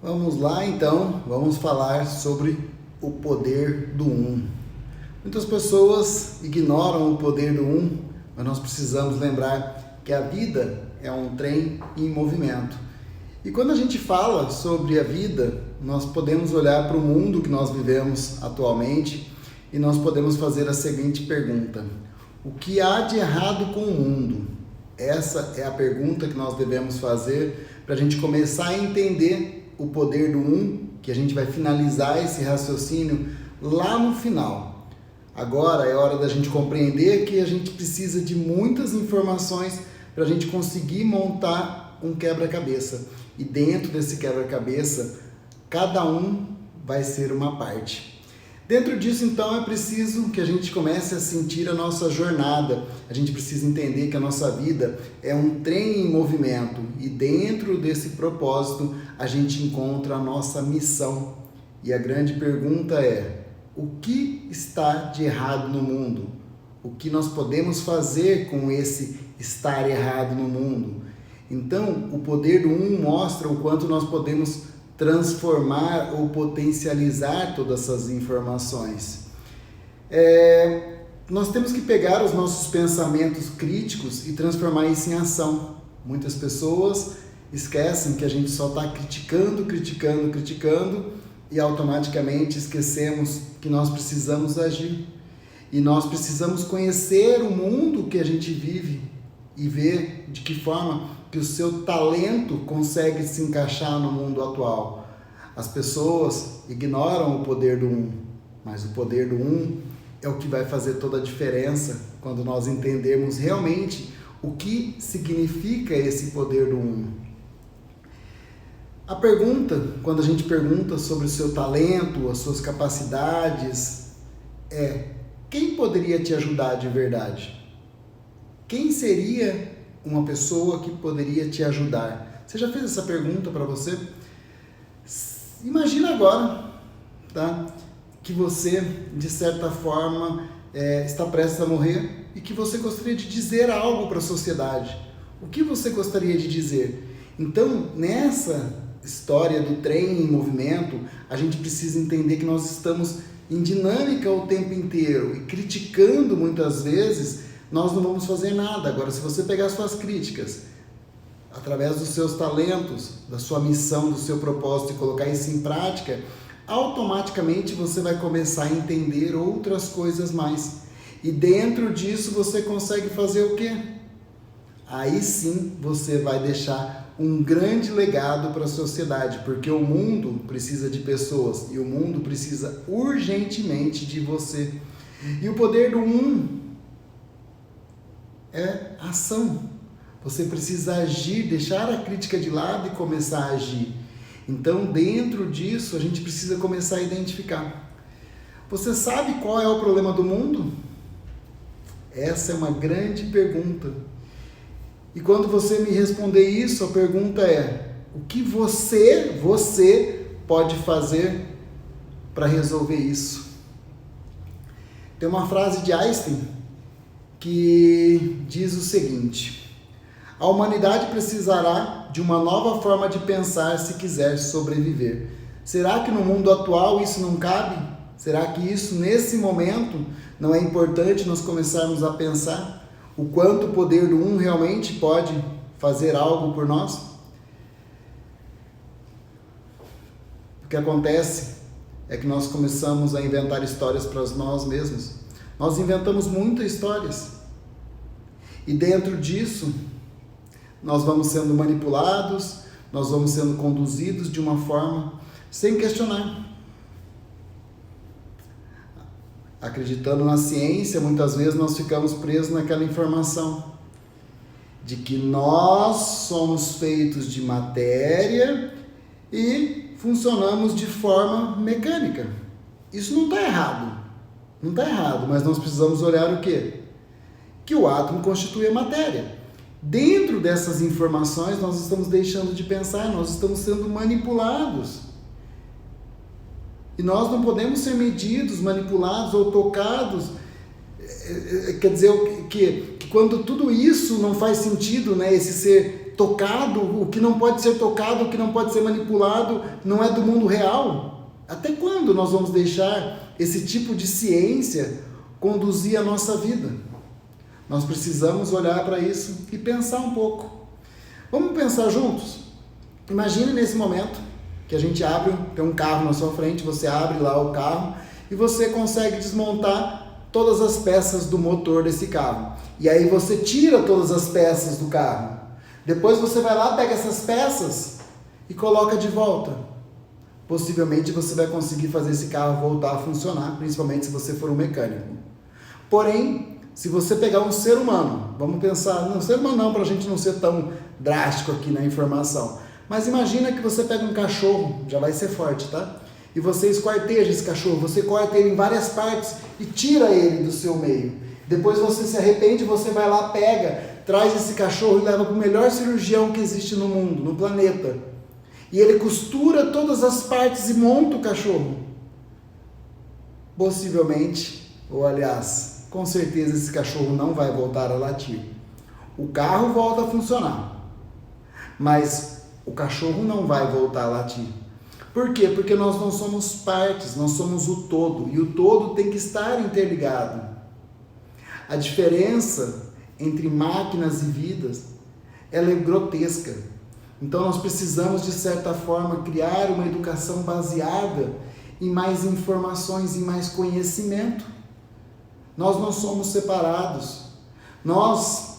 Vamos lá então, vamos falar sobre o poder do Um. Muitas pessoas ignoram o poder do Um, mas nós precisamos lembrar que a vida é um trem em movimento. E quando a gente fala sobre a vida, nós podemos olhar para o mundo que nós vivemos atualmente e nós podemos fazer a seguinte pergunta: o que há de errado com o mundo? Essa é a pergunta que nós devemos fazer para a gente começar a entender o poder do Um, que a gente vai finalizar esse raciocínio lá no final. Agora é hora da gente compreender que a gente precisa de muitas informações para a gente conseguir montar um quebra-cabeça. E dentro desse quebra-cabeça, cada um vai ser uma parte. Dentro disso, então, é preciso que a gente comece a sentir a nossa jornada. A gente precisa entender que a nossa vida é um trem em movimento e dentro desse propósito a gente encontra a nossa missão. E a grande pergunta é: o que está de errado no mundo? O que nós podemos fazer com esse estar errado no mundo? Então, o poder do Um mostra o quanto nós podemos transformar ou potencializar todas essas informações. Nós temos que pegar os nossos pensamentos críticos e transformar isso em ação. Muitas pessoas esquecem que a gente só está criticando e automaticamente esquecemos que nós precisamos agir. E nós precisamos conhecer o mundo que a gente vive e ver de que forma que o seu talento consegue se encaixar no mundo atual. As pessoas ignoram o poder do Um, mas o poder do Um é o que vai fazer toda a diferença quando nós entendermos realmente o que significa esse poder do Um. A pergunta, quando a gente pergunta sobre o seu talento, as suas capacidades, é: quem poderia te ajudar de verdade? Quem seria uma pessoa que poderia te ajudar? Você já fez essa pergunta para você? Imagina agora, tá? Que você, de certa forma, está prestes a morrer e que você gostaria de dizer algo para a sociedade. O que você gostaria de dizer? Então, nessa história do trem em movimento, a gente precisa entender que nós estamos em dinâmica o tempo inteiro e criticando muitas vezes, nós não vamos fazer nada. Agora, se você pegar suas críticas, através dos seus talentos, da sua missão, do seu propósito e colocar isso em prática, automaticamente você vai começar a entender outras coisas mais. E dentro disso você consegue fazer o quê? Aí sim você vai deixar um grande legado para a sociedade, porque o mundo precisa de pessoas e o mundo precisa urgentemente de você. E o poder do Um é ação. Você precisa agir, deixar a crítica de lado e começar a agir. Então, dentro disso, a gente precisa começar a identificar. Você sabe qual é o problema do mundo? Essa é uma grande pergunta. E quando você me responder isso, a pergunta é: o que você pode fazer para resolver isso? Tem uma frase de Einstein que diz o seguinte: a humanidade precisará de uma nova forma de pensar se quiser sobreviver. Será que no mundo atual isso não cabe? Será que isso, nesse momento, não é importante nós começarmos a pensar o quanto o poder do Um realmente pode fazer algo por nós? O que acontece é que nós começamos a inventar histórias para nós mesmos. Nós inventamos muitas histórias. E dentro disso, nós vamos sendo manipulados, nós vamos sendo conduzidos de uma forma sem questionar. Acreditando na ciência, muitas vezes nós ficamos presos naquela informação de que nós somos feitos de matéria e funcionamos de forma mecânica. Isso não está errado. Não está errado, mas nós precisamos olhar o quê? Que o átomo constitui a matéria. Dentro dessas informações, nós estamos deixando de pensar, nós estamos sendo manipulados. E nós não podemos ser medidos, manipulados ou tocados. Quer dizer que quando tudo isso não faz sentido, né, esse ser ser tocado, o que não pode ser tocado, o que não pode ser manipulado, não é do mundo real? Até quando nós vamos deixar esse tipo de ciência conduzir a nossa vida? Nós precisamos olhar para isso e pensar um pouco. Vamos pensar juntos? Imagine nesse momento que a gente abre, tem um carro na sua frente, você abre lá o carro e você consegue desmontar todas as peças do motor desse carro. E aí você tira todas as peças do carro. Depois você vai lá, pega essas peças e coloca de volta. Possivelmente você vai conseguir fazer esse carro voltar a funcionar, principalmente se você for um mecânico. Porém, se você pegar um ser humano, vamos pensar, não ser humano não, para a gente não ser tão drástico aqui na informação, mas imagina que você pega um cachorro, já vai ser forte, tá? E você esquarteja esse cachorro, você corta ele em várias partes e tira ele do seu meio. Depois você se arrepende, você vai lá, pega, traz esse cachorro e leva para o melhor cirurgião que existe no mundo, no planeta. E ele costura todas as partes e monta o cachorro. Possivelmente, ou aliás, com certeza esse cachorro não vai voltar a latir. O carro volta a funcionar, mas o cachorro não vai voltar a latir. Por quê? Porque nós não somos partes, nós somos o todo. E o todo tem que estar interligado. A diferença entre máquinas e vidas, ela é grotesca. Então nós precisamos, de certa forma, criar uma educação baseada em mais informações, em mais conhecimento. Nós não somos separados. Nós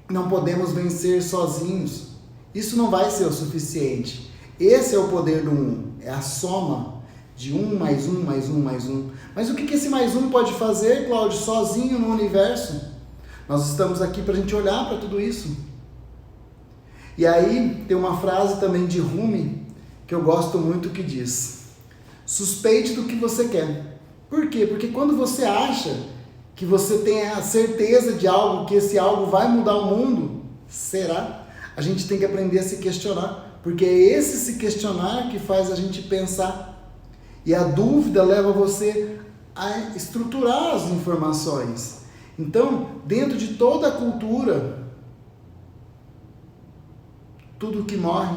não podemos vencer sozinhos. Isso não vai ser o suficiente. Esse é o poder do um, é a soma de 1 mais 1 mais 1 mais 1. Mas o que esse mais 1 pode fazer, Cláudio, sozinho no universo? Nós estamos aqui para a gente olhar para tudo isso. E aí tem uma frase também de Rumi, que eu gosto muito, que diz: suspeite do que você quer. Por quê? Porque quando você acha que você tem a certeza de algo, que esse algo vai mudar o mundo, será? A gente tem que aprender a se questionar, porque é esse se questionar que faz a gente pensar. E a dúvida leva você a estruturar as informações. Então, dentro de toda a cultura, tudo que morre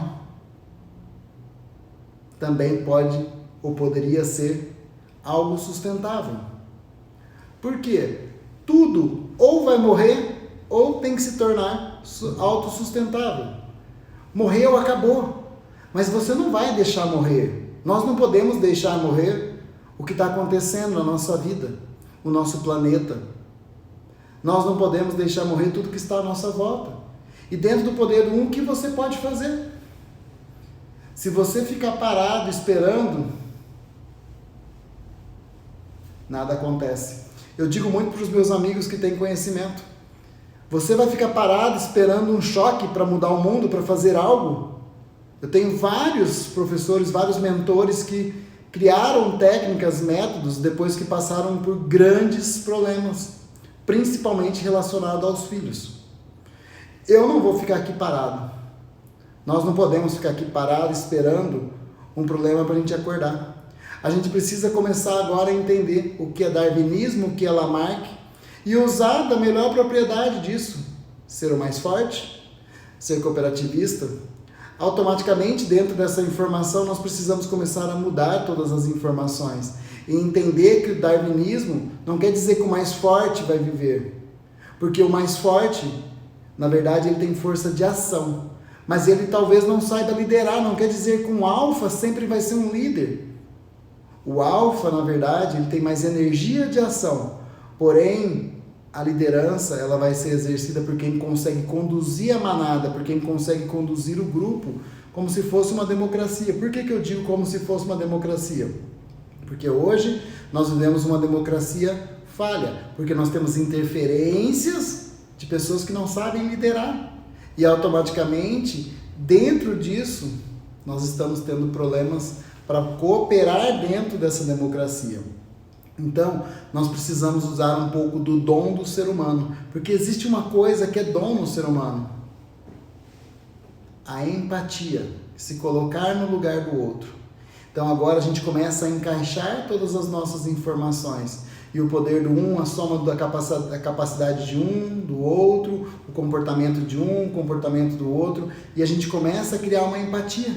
também pode ou poderia ser algo sustentável. Por quê? Tudo ou vai morrer ou tem que se tornar autossustentável. Morreu, acabou. Mas você não vai deixar morrer. Nós não podemos deixar morrer o que está acontecendo na nossa vida, o nosso planeta. Nós não podemos deixar morrer tudo que está à nossa volta. E dentro do poder do um, o que você pode fazer? Se você ficar parado esperando, nada acontece. Eu digo muito para os meus amigos que têm conhecimento: você vai ficar parado esperando um choque para mudar o mundo, para fazer algo? Eu tenho vários professores, vários mentores que criaram técnicas, métodos, depois que passaram por grandes problemas, principalmente relacionado aos filhos. Eu não vou ficar aqui parado. Nós não podemos ficar aqui parado esperando um problema para a gente acordar. A gente precisa começar agora a entender o que é darwinismo, o que é Lamarck, e usar da melhor propriedade disso. Ser o mais forte, ser cooperativista. Automaticamente, dentro dessa informação, nós precisamos começar a mudar todas as informações e entender que o darwinismo não quer dizer que o mais forte vai viver, porque o mais forte, na verdade, ele tem força de ação, mas ele talvez não saiba liderar. Não quer dizer que um alfa sempre vai ser um líder. O alfa, na verdade, ele tem mais energia de ação, porém a liderança, ela vai ser exercida por quem consegue conduzir a manada, por quem consegue conduzir o grupo, como se fosse uma democracia. Por que eu digo como se fosse uma democracia? Porque hoje nós vivemos uma democracia falha, porque nós temos interferências de pessoas que não sabem liderar. E automaticamente, dentro disso, nós estamos tendo problemas para cooperar dentro dessa democracia. Então, nós precisamos usar um pouco do dom do ser humano, porque existe uma coisa que é dom no ser humano: a empatia, se colocar no lugar do outro. Então agora a gente começa a encaixar todas as nossas informações. E o poder do um, a soma da capacidade de um, do outro, o comportamento de um, o comportamento do outro, e a gente começa a criar uma empatia,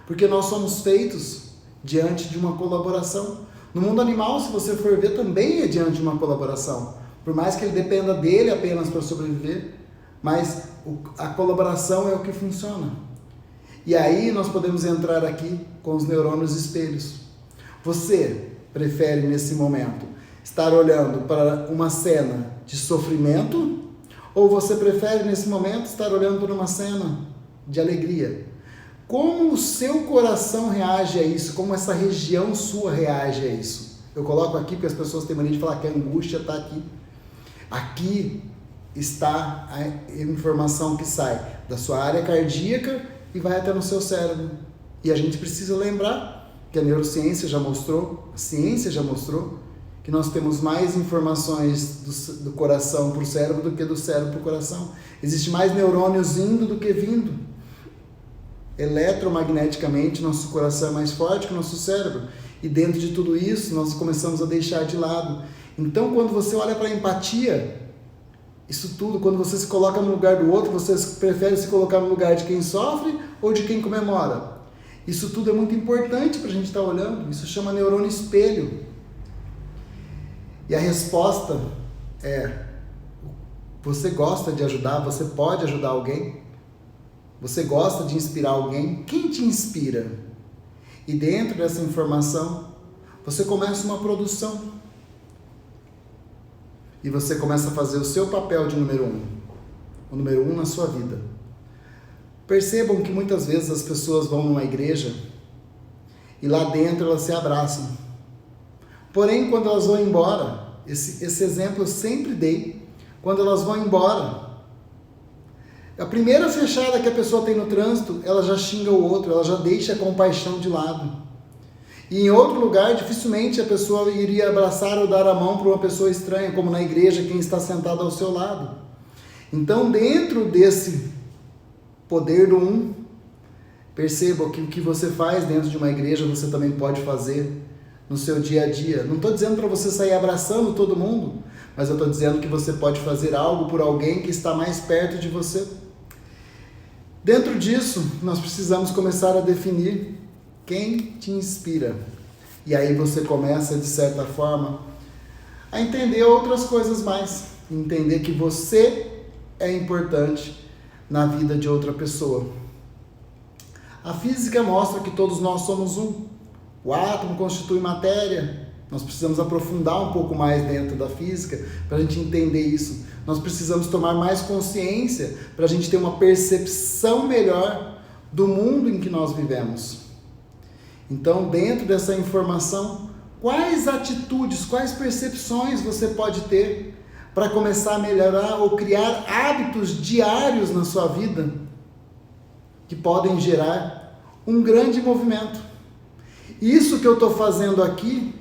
porque nós somos feitos diante de uma colaboração. No mundo animal, se você for ver, também é diante de uma colaboração, por mais que ele dependa dele apenas para sobreviver, mas a colaboração é o que funciona. E aí nós podemos entrar aqui com os neurônios espelhos. Você prefere nesse momento estar olhando para uma cena de sofrimento, ou você prefere nesse momento estar olhando para uma cena de alegria? Como o seu coração reage a isso? Como essa região sua reage a isso? Eu coloco aqui porque as pessoas têm mania de falar que a angústia está aqui. Aqui está a informação que sai da sua área cardíaca e vai até no seu cérebro. E a gente precisa lembrar que a neurociência já mostrou, a ciência já mostrou, que nós temos mais informações do coração para o cérebro do que do cérebro para o coração. Existe mais neurônios indo do que vindo. Eletromagneticamente, nosso coração é mais forte que o nosso cérebro. E dentro de tudo isso, nós começamos a deixar de lado. Então, quando você olha para a empatia, isso tudo, quando você se coloca no lugar do outro, você prefere se colocar no lugar de quem sofre ou de quem comemora? Isso tudo é muito importante para a gente estar olhando. Isso chama neurônio espelho. E a resposta é: você gosta de ajudar? Você pode ajudar alguém? Você gosta de inspirar alguém? Quem te inspira? E dentro dessa informação, você começa uma produção. E você começa a fazer o seu papel de número 1. O número 1 na sua vida. Percebam que muitas vezes as pessoas vão numa igreja e lá dentro elas se abraçam. Porém, quando elas vão embora, esse exemplo eu sempre dei, quando elas vão embora, a primeira fechada que a pessoa tem no trânsito, ela já xinga o outro, ela já deixa a compaixão de lado. E em outro lugar, dificilmente a pessoa iria abraçar ou dar a mão para uma pessoa estranha, como na igreja, quem está sentado ao seu lado. Então, dentro desse poder do um, perceba que o que você faz dentro de uma igreja, você também pode fazer no seu dia a dia. Não estou dizendo para você sair abraçando todo mundo, mas eu estou dizendo que você pode fazer algo por alguém que está mais perto de você. Dentro disso, nós precisamos começar a definir quem te inspira. E aí você começa, de certa forma, a entender outras coisas mais. Entender que você é importante na vida de outra pessoa. A física mostra que todos nós somos um. O átomo constitui matéria. Nós precisamos aprofundar um pouco mais dentro da física para a gente entender isso. Nós precisamos tomar mais consciência para a gente ter uma percepção melhor do mundo em que nós vivemos. Então, dentro dessa informação, quais atitudes, quais percepções você pode ter para começar a melhorar ou criar hábitos diários na sua vida que podem gerar um grande movimento. Isso que eu estou fazendo aqui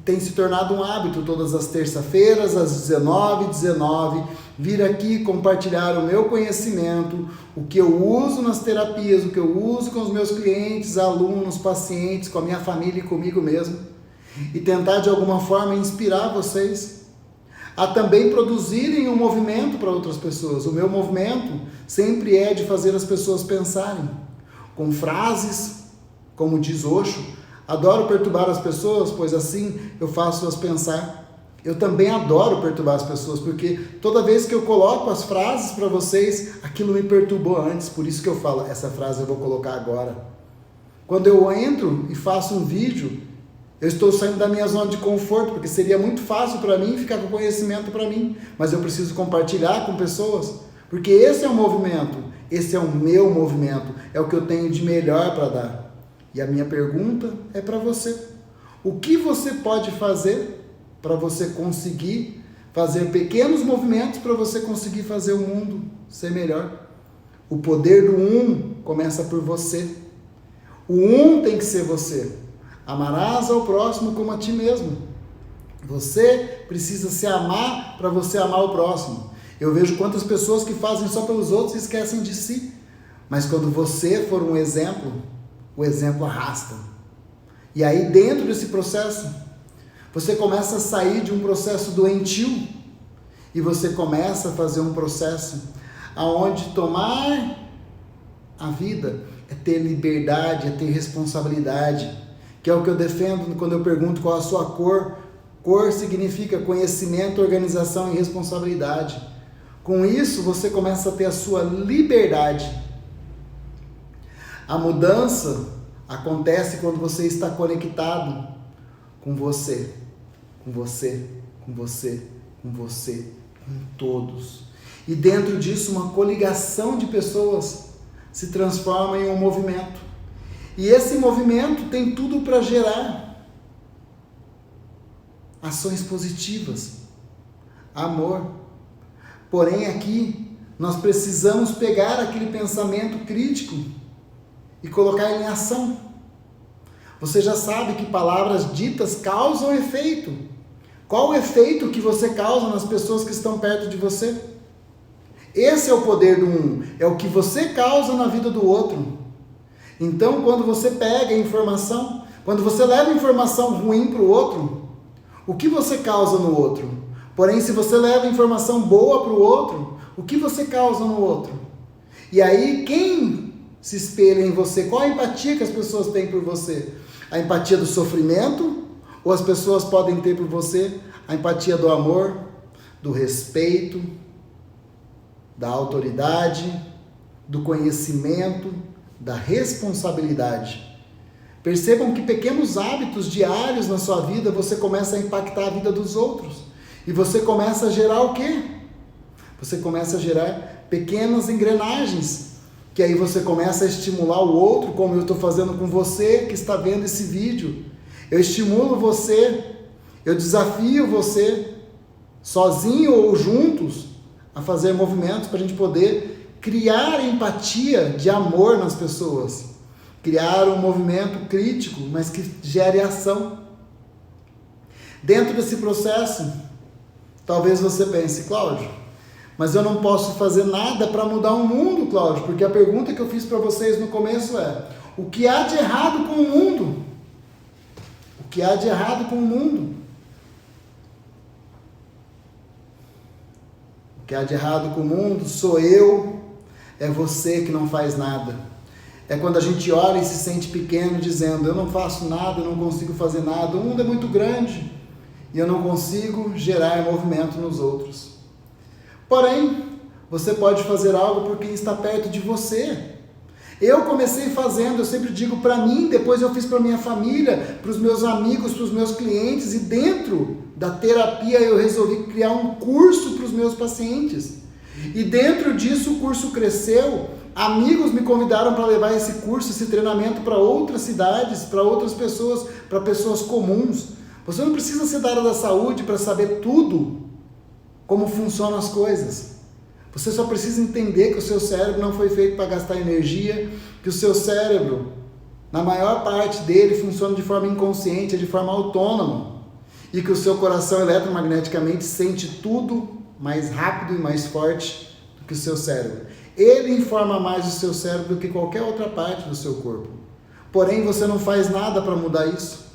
tem se tornado um hábito todas as terças-feiras, às 19h19, vir aqui compartilhar o meu conhecimento, o que eu uso nas terapias, o que eu uso com os meus clientes, alunos, pacientes, com a minha família e comigo mesmo, e tentar de alguma forma inspirar vocês a também produzirem um movimento para outras pessoas. O meu movimento sempre é de fazer as pessoas pensarem, com frases, como diz Osho. Adoro perturbar as pessoas, pois assim eu faço-as pensar. Eu também adoro perturbar as pessoas, porque toda vez que eu coloco as frases para vocês, aquilo me perturbou antes, por isso que eu falo, essa frase eu vou colocar agora. Quando eu entro e faço um vídeo, eu estou saindo da minha zona de conforto, porque seria muito fácil para mim ficar com conhecimento para mim, mas eu preciso compartilhar com pessoas, porque esse é o movimento, esse é o meu movimento, é o que eu tenho de melhor para dar. E a minha pergunta é para você. O que você pode fazer para você conseguir fazer pequenos movimentos para você conseguir fazer o mundo ser melhor? O poder do um começa por você. O um tem que ser você. Amarás ao próximo como a ti mesmo. Você precisa se amar para você amar o próximo. Eu vejo quantas pessoas que fazem só pelos outros e esquecem de si. Mas quando você for um exemplo, o exemplo arrasta. E aí dentro desse processo, Você começa a sair de um processo doentio e você começa a fazer um processo aonde tomar a vida é ter liberdade, é ter responsabilidade, que é o que eu defendo quando eu pergunto qual a sua cor. Cor significa conhecimento, organização e responsabilidade. Com isso, você começa a ter a sua liberdade. A mudança acontece quando você está conectado com você, com você, com você, com você, com todos. E dentro disso, uma coligação de pessoas se transforma em um movimento. E esse movimento tem tudo para gerar ações positivas, amor. Porém, aqui, nós precisamos pegar aquele pensamento crítico e colocar ele em ação. Você já sabe que palavras ditas causam efeito. Qual o efeito que você causa nas pessoas que estão perto de você? Esse é o poder do um, é o que você causa na vida do outro. Então, quando você pega a informação, quando você leva informação ruim para o outro, o que você causa no outro? Porém, se você leva informação boa para o outro, o que você causa no outro? E aí, quem se espelha em você? Qual a empatia que as pessoas têm por você? A empatia do sofrimento? Ou as pessoas podem ter por você a empatia do amor, do respeito, da autoridade, do conhecimento, da responsabilidade? Percebam que pequenos hábitos diários na sua vida, você começa a impactar a vida dos outros. E você começa a gerar o quê? Você começa a gerar pequenas engrenagens, que aí você começa a estimular o outro, como eu estou fazendo com você que está vendo esse vídeo. Eu estimulo você, eu desafio você, sozinho ou juntos, a fazer movimentos para a gente poder criar empatia de amor nas pessoas. Criar um movimento crítico, mas que gere ação. Dentro desse processo, talvez você pense, Cláudio, mas eu não posso fazer nada para mudar o mundo, Cláudio, porque a pergunta que eu fiz para vocês no começo é: o que há de errado com o mundo? O que há de errado com o mundo? O que há de errado com o mundo sou eu, é você que não faz nada. É quando a gente olha e se sente pequeno, dizendo, eu não faço nada, eu não consigo fazer nada, o mundo é muito grande e eu não consigo gerar movimento nos outros. Porém, você pode fazer algo por quem está perto de você. Eu comecei fazendo, eu sempre digo para mim, depois eu fiz para minha família, para os meus amigos, para os meus clientes, e dentro da terapia eu resolvi criar um curso para os meus pacientes. E dentro disso o curso cresceu. Amigos me convidaram para levar esse curso, esse treinamento para outras cidades, para outras pessoas, para pessoas comuns. Você não precisa ser da área da saúde para saber tudo, como funcionam as coisas. Você só precisa entender que o seu cérebro não foi feito para gastar energia, que o seu cérebro, na maior parte dele, funciona de forma inconsciente, de forma autônoma, e que o seu coração eletromagneticamente sente tudo mais rápido e mais forte do que o seu cérebro. Ele informa mais o seu cérebro do que qualquer outra parte do seu corpo. Porém, você não faz nada para mudar isso.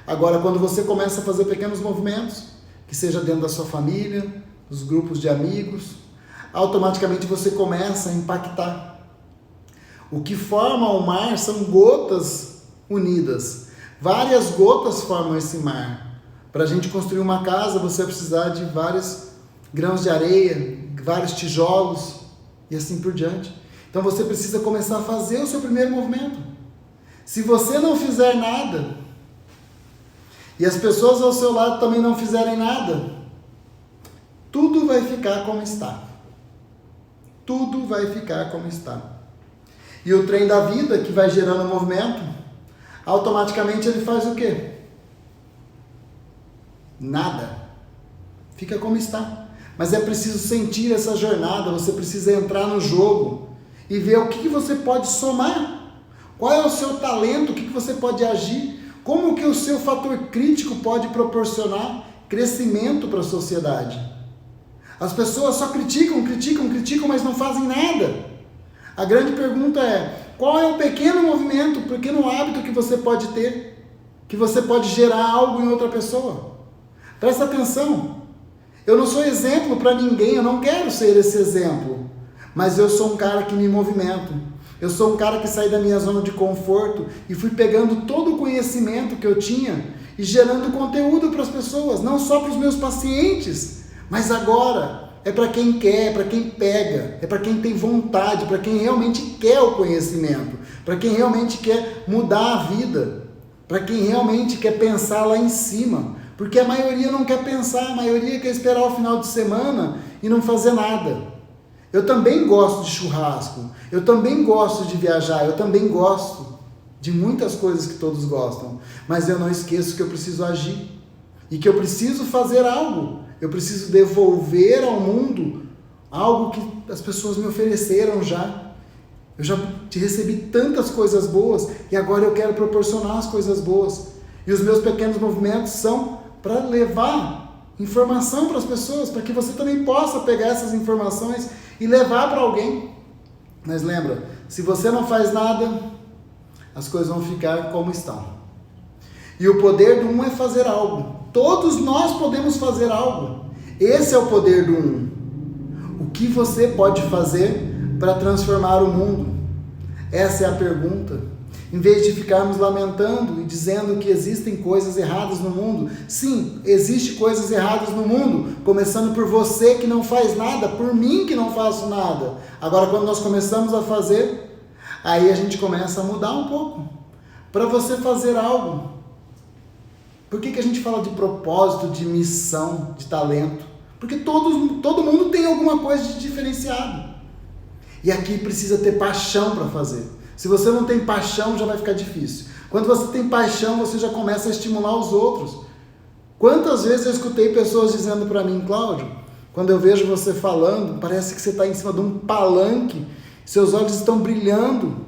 Agora, quando você começa a fazer pequenos movimentos, que seja dentro da sua família, dos grupos de amigos, automaticamente você começa a impactar. O que forma o mar são gotas unidas. Várias gotas formam esse mar. Para a gente construir uma casa, você vai precisar de vários grãos de areia, vários tijolos, e assim por diante. Então você precisa começar a fazer o seu primeiro movimento. Se você não fizer nada, e as pessoas ao seu lado também não fizerem nada, tudo vai ficar como está. Tudo vai ficar como está. E o trem da vida, que vai gerando movimento, automaticamente ele faz o quê? Nada. Fica como está. Mas é preciso sentir essa jornada, você precisa entrar no jogo e ver o que você pode somar. Qual é o seu talento, o que você pode agir, como que o seu fator crítico pode proporcionar crescimento para a sociedade. As pessoas só criticam, mas não fazem nada. A grande pergunta é, qual é o pequeno movimento, o pequeno hábito que você pode ter, que você pode gerar algo em outra pessoa? Presta atenção. Eu não sou exemplo para ninguém, eu não quero ser esse exemplo. Mas eu sou um cara que me movimento. Eu sou um cara que saí da minha zona de conforto e fui pegando todo o conhecimento que eu tinha e gerando conteúdo para as pessoas, não só para os meus pacientes, mas agora é para quem quer, é para quem pega, é para quem tem vontade, para quem realmente quer o conhecimento, para quem realmente quer mudar a vida, para quem realmente quer pensar lá em cima, porque a maioria não quer pensar, a maioria quer esperar o final de semana e não fazer nada. Eu também gosto de churrasco, eu também gosto de viajar, eu também gosto de muitas coisas que todos gostam, mas eu não esqueço que eu preciso agir e que eu preciso fazer algo, eu preciso devolver ao mundo algo que as pessoas me ofereceram já. Eu já te recebi tantas coisas boas e agora eu quero proporcionar as coisas boas. E os meus pequenos movimentos são para levar informação para as pessoas, para que você também possa pegar essas informações e levar para alguém. Mas lembra, se você não faz nada, as coisas vão ficar como estão. E o poder do um é fazer algo. Todos nós podemos fazer algo. Esse é o poder do um. O que você pode fazer para transformar o mundo? Essa é a pergunta. Em vez de ficarmos lamentando e dizendo que existem coisas erradas no mundo, sim, existem coisas erradas no mundo, começando por você que não faz nada, por mim que não faço nada. Agora, quando nós começamos a fazer, aí a gente começa a mudar um pouco. Para você fazer algo. Por que a gente fala de propósito, de missão, de talento? Porque todo mundo tem alguma coisa de diferenciado. E aqui precisa ter paixão para fazer. Se você não tem paixão, já vai ficar difícil. Quando você tem paixão, você já começa a estimular os outros. Quantas vezes eu escutei pessoas dizendo para mim, Cláudio, quando eu vejo você falando, parece que você está em cima de um palanque, seus olhos estão brilhando.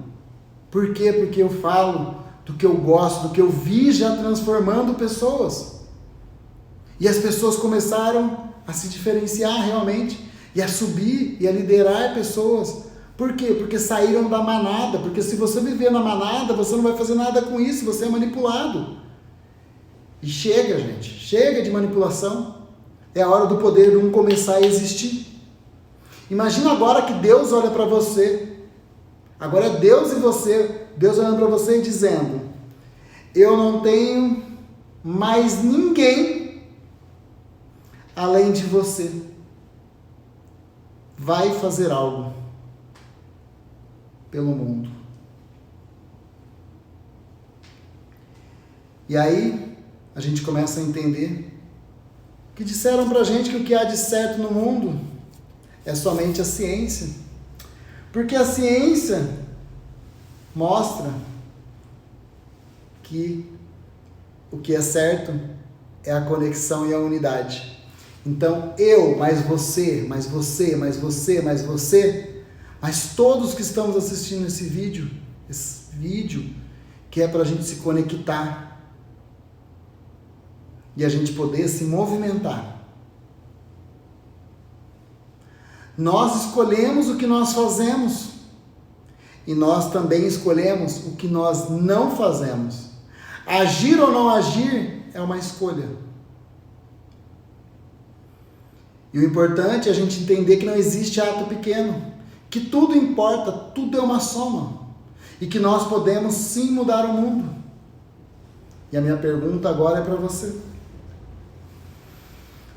Por quê? Porque eu falo do que eu gosto, do que eu vi já transformando pessoas. E as pessoas começaram a se diferenciar realmente, e a subir, e a liderar pessoas. Por quê? Porque saíram da manada, porque se você viver na manada, você não vai fazer nada com isso, você é manipulado. E chega, gente, chega de manipulação. É a hora do poder de um começar a existir. Imagina agora que Deus olha para você, agora é Deus e você, Deus olhando para você e dizendo, eu não tenho mais ninguém além de você. Vai fazer algo pelo mundo. E aí a gente começa a entender que disseram pra gente que o que há de certo no mundo é somente a ciência. Porque a ciência mostra que o que é certo é a conexão e a unidade. Então eu, mais você, mais você, mais você, mais você, mas todos que estamos assistindo esse vídeo que é para a gente se conectar e a gente poder se movimentar. Nós escolhemos o que nós fazemos e nós também escolhemos o que nós não fazemos. Agir ou não agir é uma escolha. E o importante é a gente entender que não existe ato pequeno, que tudo importa, tudo é uma soma, e que nós podemos sim mudar o mundo. E a minha pergunta agora é para você.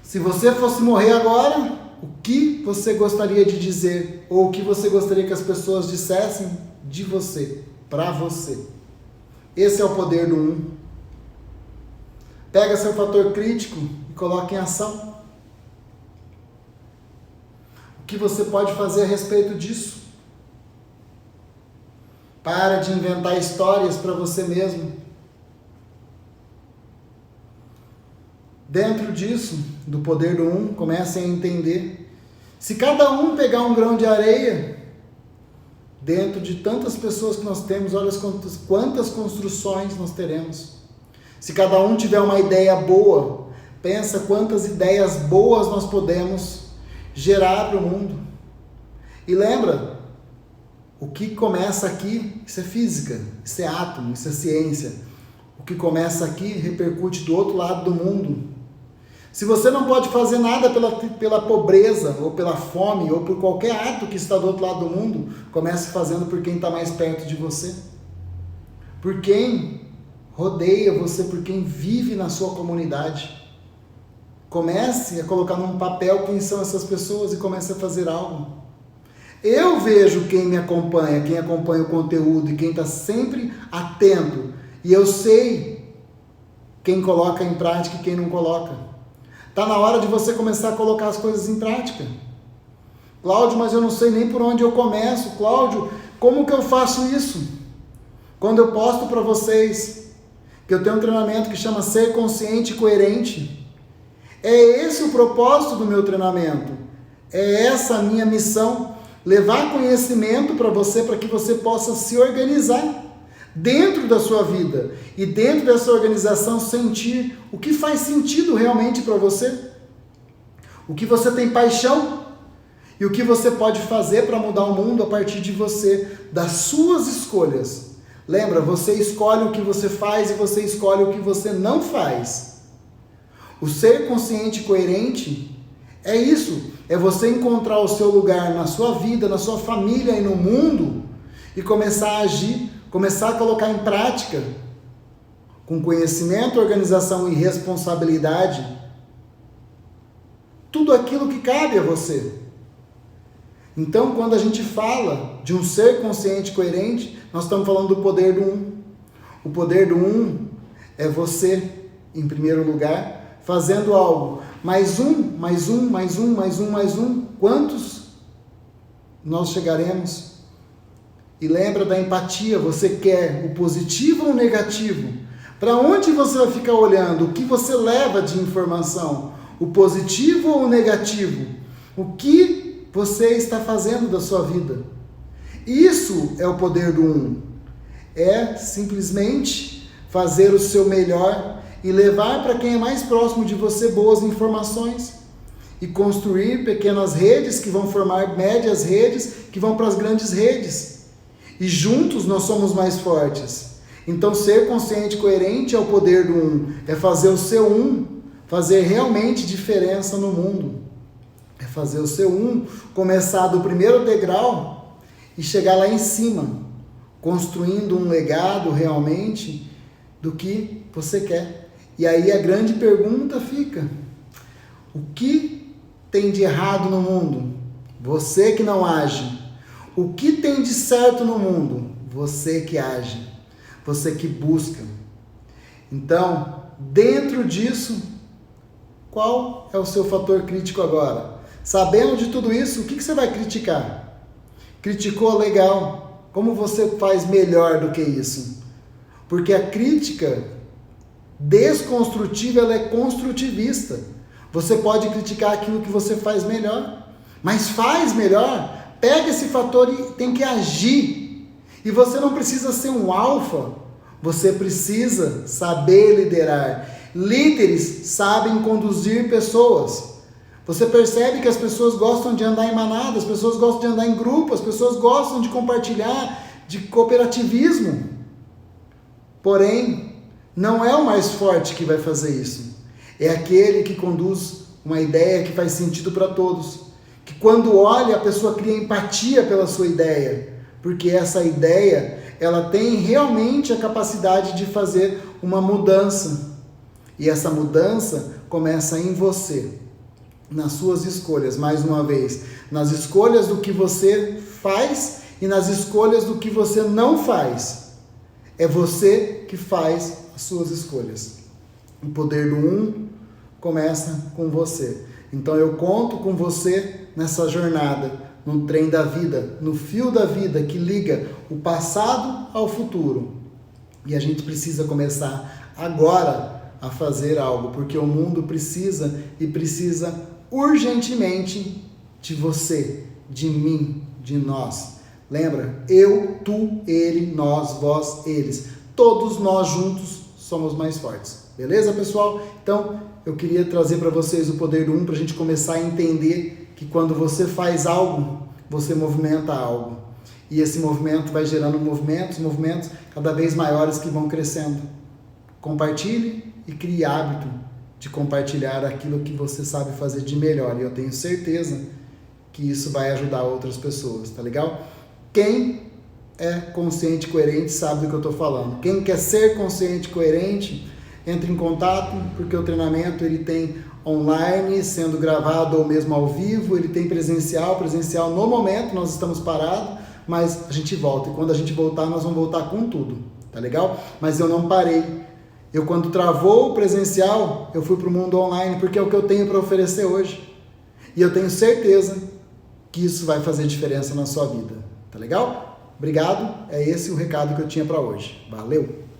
Se você fosse morrer agora, o que você gostaria de dizer, ou o que você gostaria que as pessoas dissessem de você, para você? Esse é o poder do um. Pega seu fator crítico e coloque em ação. O que você pode fazer a respeito disso? Para de inventar histórias para você mesmo. Dentro disso, do poder do um, comecem a entender. Se cada um pegar um grão de areia, dentro de tantas pessoas que nós temos, olha quantas construções nós teremos. Se cada um tiver uma ideia boa, pensa quantas ideias boas nós podemos gerar para o mundo. E lembra, o que começa aqui, isso é física, isso é átomo, isso é ciência. O que começa aqui repercute do outro lado do mundo. Se você não pode fazer nada pela pobreza, ou pela fome, ou por qualquer ato que está do outro lado do mundo, comece fazendo por quem está mais perto de você. Por quem rodeia você, por quem vive na sua comunidade. Comece a colocar num papel quem são essas pessoas e comece a fazer algo. Eu vejo quem me acompanha, quem acompanha o conteúdo e quem está sempre atento. E eu sei quem coloca em prática e quem não coloca. Está na hora de você começar a colocar as coisas em prática. Cláudio, mas eu não sei nem por onde eu começo. Cláudio, como que eu faço isso? Quando eu posto para vocês que eu tenho um treinamento que chama Ser Consciente e Coerente, é esse o propósito do meu treinamento. É essa a minha missão. Levar conhecimento para você, para que você possa se organizar dentro da sua vida e dentro dessa organização sentir o que faz sentido realmente para você, o que você tem paixão e o que você pode fazer para mudar o mundo a partir de você, das suas escolhas. Lembra, você escolhe o que você faz e você escolhe o que você não faz. O ser consciente e coerente é isso, é você encontrar o seu lugar na sua vida, na sua família e no mundo e começar a agir, começar a colocar em prática, com conhecimento, organização e responsabilidade, tudo aquilo que cabe a você. Então, quando a gente fala de um ser consciente e coerente, nós estamos falando do poder do um. O poder do um é você, em primeiro lugar, fazendo algo. Mais um. Quantos nós chegaremos? E lembra da empatia, você quer o positivo ou o negativo? Para onde você vai ficar olhando? O que você leva de informação? O positivo ou o negativo? O que você está fazendo da sua vida? Isso é o poder do um. É simplesmente fazer o seu melhor e levar para quem é mais próximo de você boas informações. E construir pequenas redes que vão formar médias redes que vão para as grandes redes. E juntos nós somos mais fortes. Então ser consciente e coerente é o poder do um. É fazer o seu um, fazer realmente diferença no mundo. É fazer o seu um, começar do primeiro degrau e chegar lá em cima, construindo um legado realmente do que você quer. E aí a grande pergunta fica: o que tem de errado no mundo? Você que não age. O que tem de certo no mundo? Você que age, você que busca. Então, dentro disso, qual é o seu fator crítico agora? Sabendo de tudo isso, o que você vai criticar? Criticou, legal. Como você faz melhor do que isso? Porque a crítica desconstrutiva, ela é construtivista. Você pode criticar aquilo que você faz melhor, mas faz melhor. Pega esse fator e tem que agir. E você não precisa ser um alfa, você precisa saber liderar. Líderes sabem conduzir pessoas. Você percebe que as pessoas gostam de andar em manada, as pessoas gostam de andar em grupo, as pessoas gostam de compartilhar, de cooperativismo. Porém, não é o mais forte que vai fazer isso. É aquele que conduz uma ideia que faz sentido para todos. Que quando olha, a pessoa cria empatia pela sua ideia, porque essa ideia, ela tem realmente a capacidade de fazer uma mudança, e essa mudança começa em você, nas suas escolhas, mais uma vez, nas escolhas do que você faz e nas escolhas do que você não faz. É você que faz as suas escolhas. O poder do um começa com você. Então eu conto com você nessa jornada, no trem da vida, no fio da vida que liga o passado ao futuro. E a gente precisa começar agora a fazer algo, porque o mundo precisa e precisa urgentemente de você, de mim, de nós. Lembra? Eu, tu, ele, nós, vós, eles. Todos nós juntos somos mais fortes. Beleza, pessoal? Então, eu queria trazer para vocês o poder do um, para a gente começar a entender que quando você faz algo, você movimenta algo. E esse movimento vai gerando movimentos cada vez maiores que vão crescendo. Compartilhe e crie hábito de compartilhar aquilo que você sabe fazer de melhor. E eu tenho certeza que isso vai ajudar outras pessoas, tá legal? Quem é consciente e coerente sabe do que eu estou falando. Quem quer ser consciente e coerente, entre em contato, porque o treinamento ele tem online, sendo gravado ou mesmo ao vivo, ele tem presencial no momento, nós estamos parados, mas a gente volta. E quando a gente voltar, nós vamos voltar com tudo, tá legal? Mas eu não parei. Eu, quando travou o presencial, eu fui para o mundo online, porque é o que eu tenho para oferecer hoje. E eu tenho certeza que isso vai fazer diferença na sua vida, tá legal? Obrigado, é esse o recado que eu tinha para hoje. Valeu!